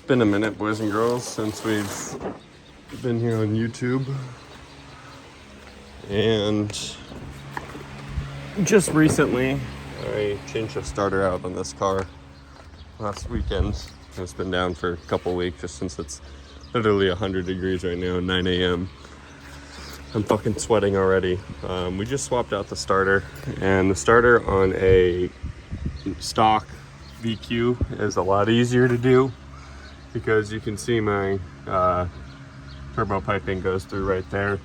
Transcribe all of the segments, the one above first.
It's been a minute, boys and girls, since we've been here on YouTube. And just recently, I changed the starter out on this car last weekend. It's been down for a couple weeks just since it's literally 100 degrees right now, 9 a.m. I'm fucking sweating already. We just swapped out the starter, and the starter on a stock VQ is a lot easier to do because you can see my turbo piping goes through right there,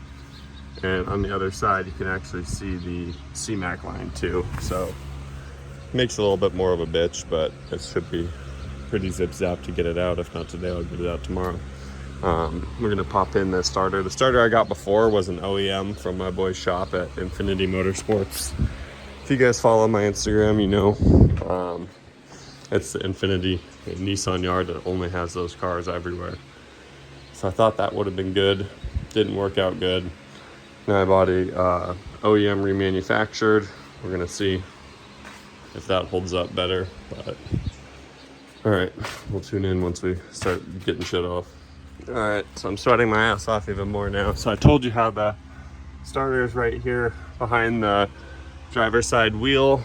and on the other side you can actually see the CMAC line too, so it makes it a little bit more of a bitch, but it should be pretty zip zap to get it out. If not today, I'll get it out tomorrow. We're gonna pop in the starter. The starter I got before was an OEM from my boy's shop at Infiniti Motorsports. If you guys follow my Instagram, you know it's the Infiniti Nissan yard that only has those cars everywhere. So I thought that would have been good. Didn't work out good. Now I bought a OEM remanufactured. We're gonna see if that holds up better. But all right, we'll tune in once we start getting shit off. All right, so I'm sweating my ass off even more now. So I told you how the starter is right here behind the driver's side wheel.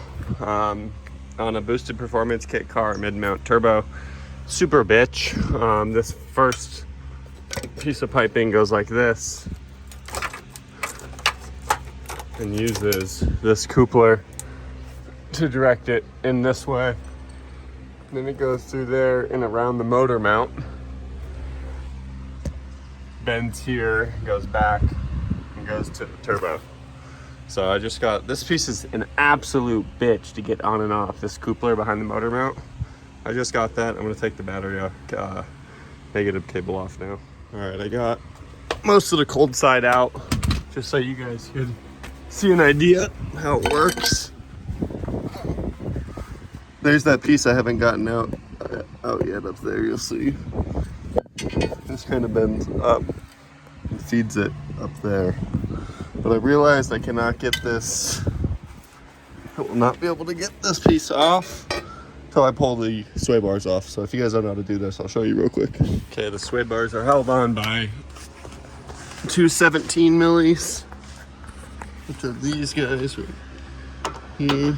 On a boosted performance kit car, mid-mount turbo, super bitch. This first piece of piping goes like this and uses this coupler to direct it in this way. Then it goes through there and around the motor mount, bends here, goes back, and goes to the turbo. So I just got, this piece is an absolute bitch to get on and off, this coupler behind the motor mount. I just got that. I'm gonna take the battery negative cable off now. All right, I got most of the cold side out, just so you guys could see an idea how it works. There's that piece I haven't gotten out yet up there, you'll see. This kind of bends up and feeds it up there. But I realized I cannot get this, I will not be able to get this piece off until I pull the sway bars off. So if you guys don't know how to do this, I'll show you real quick. Okay, the sway bars are held on by two 17 millis, which are these guys right here.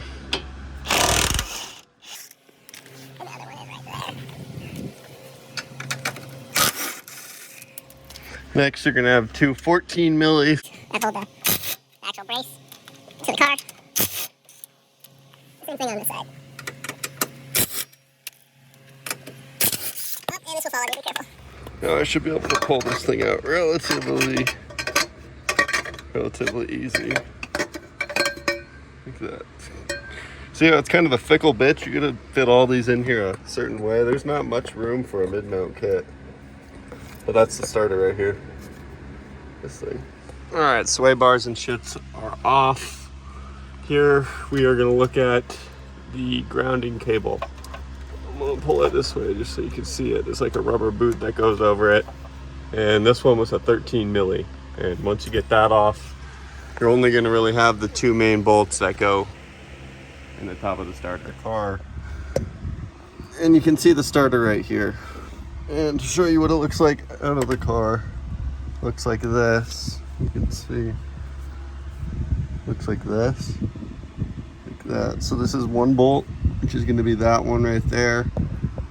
Next, you're gonna have two 14 millis. That's all the actual brace to the car. Same thing on this side. Oh, and this will fall under, be careful. Now I should be able to pull this thing out relatively easy. Like that. See how it's kind of a fickle bitch? You're gonna fit all these in here a certain way. There's not much room for a mid-mount kit. But that's the starter right here. This thing. All right, sway bars and shits are off. Here we are gonna look at the grounding cable. I'm gonna pull it this way just so you can see it. It's like a rubber boot that goes over it. And this one was a 13 milli. And once you get that off, you're only gonna really have the two main bolts that go in the top of the starter car. And you can see the starter right here. And to show you what it looks like out of the car, looks like this. You can see, looks like this, like that. So this is one bolt, which is going to be that one right there,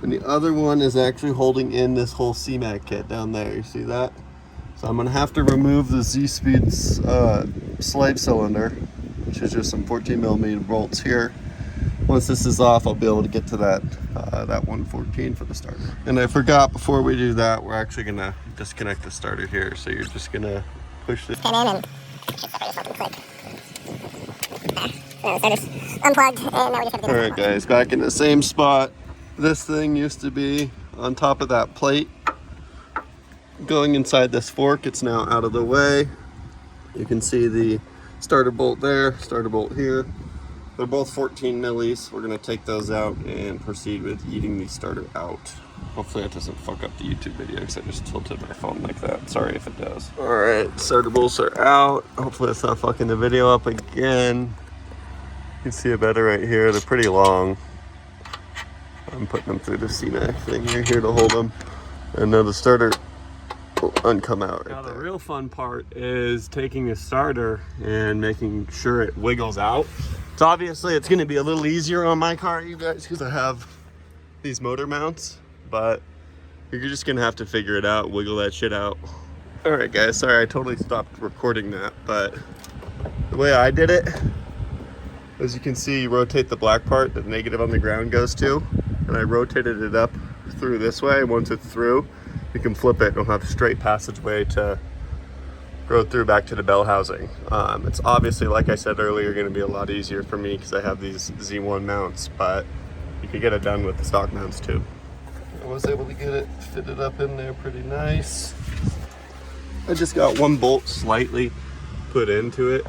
and the other one is actually holding in this whole CMAC kit down there. You see that? So I'm going to have to remove the Z-Speed's slide cylinder, which is just some 14 millimeter bolts here. Once this is off, I'll be able to get to that 114 for the starter. And I forgot, before we do that, we're actually gonna disconnect the starter here. So you're just gonna push this pin in and separate yourself and click. So the starter's unplugged, and now we just have to do. All right, guys, back in the same spot. This thing used to be on top of that plate, going inside this fork. It's now out of the way. You can see the starter bolt there, starter bolt here. They're both 14 millis. We're gonna take those out and proceed with eating the starter out. Hopefully that doesn't fuck up the YouTube video because I just tilted my phone like that. Sorry if it does. All right, starter bolts are out. Hopefully it's not fucking the video up again. You can see it better right here. They're pretty long. I'm putting them through the C-Mac thing right here to hold them. And now the starter will uncome out right there. The real fun part is taking a starter and making sure it wiggles out. So obviously it's gonna be a little easier on my car, you guys, because I have these motor mounts, but you're just gonna have to figure it out, wiggle that shit out. All right, guys, sorry I totally stopped recording that, but the way I did it, as you can see, you rotate the black part that the negative on the ground goes to, and I rotated it up through this way. Once it's through, you can flip it and it'll have a straight passageway to go through back to the bell housing. It's obviously, like I said earlier, going to be a lot easier for me because I have these Z1 mounts, but you can get it done with the stock mounts too. I was able to get it fitted up in there pretty nice. I just got one bolt slightly put into it.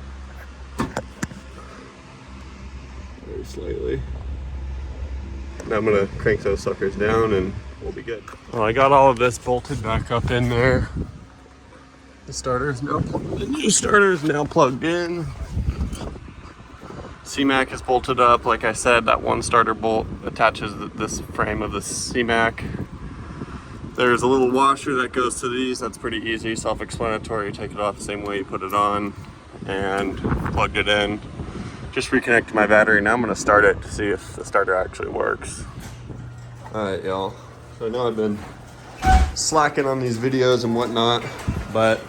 Very slightly. Now I'm gonna crank those suckers down and we'll be good. Well, I got all of this bolted back up in there. The new starter is now plugged in. C-Mac is bolted up. Like I said, that one starter bolt attaches this frame of the C-Mac. There's a little washer that goes to these. That's pretty easy, self-explanatory. You take it off the same way you put it on, and plugged it in. Just reconnected my battery. Now I'm gonna start it to see if the starter actually works. All right, y'all. So I know I've been slacking on these videos and whatnot, but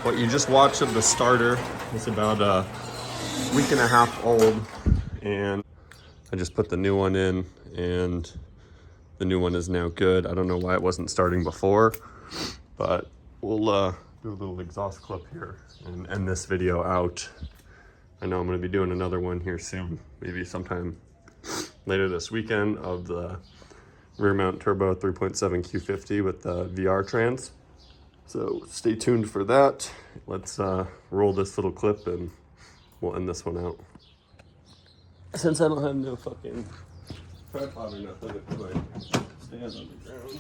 what you just watched of the starter is about a week and a half old, and I just put the new one in, and the new one is now good. I don't know why it wasn't starting before, but we'll do a little exhaust clip here and end this video out. I know I'm going to be doing another one here soon, maybe sometime later this weekend, of the rear mount turbo 3.7 Q50 with the VR trans. So stay tuned for that. Let's roll this little clip and we'll end this one out. Since I don't have no fucking tripod or nothing to put my stand on the ground.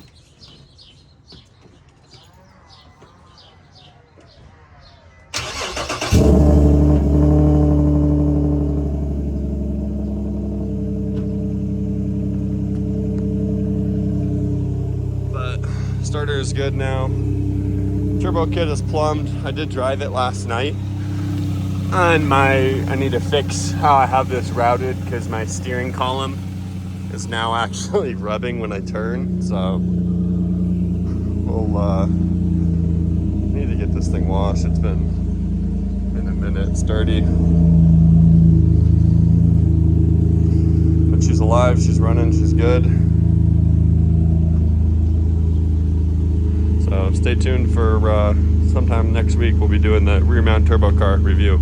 Starter is good now. Turbo kit is plumbed. I did drive it last night. And I need to fix how I have this routed because my steering column is now actually rubbing when I turn. So we'll need to get this thing washed. It's been a minute. It's dirty. But she's alive, she's running, she's good. So stay tuned for sometime next week. We'll be doing the rear mount turbo car review.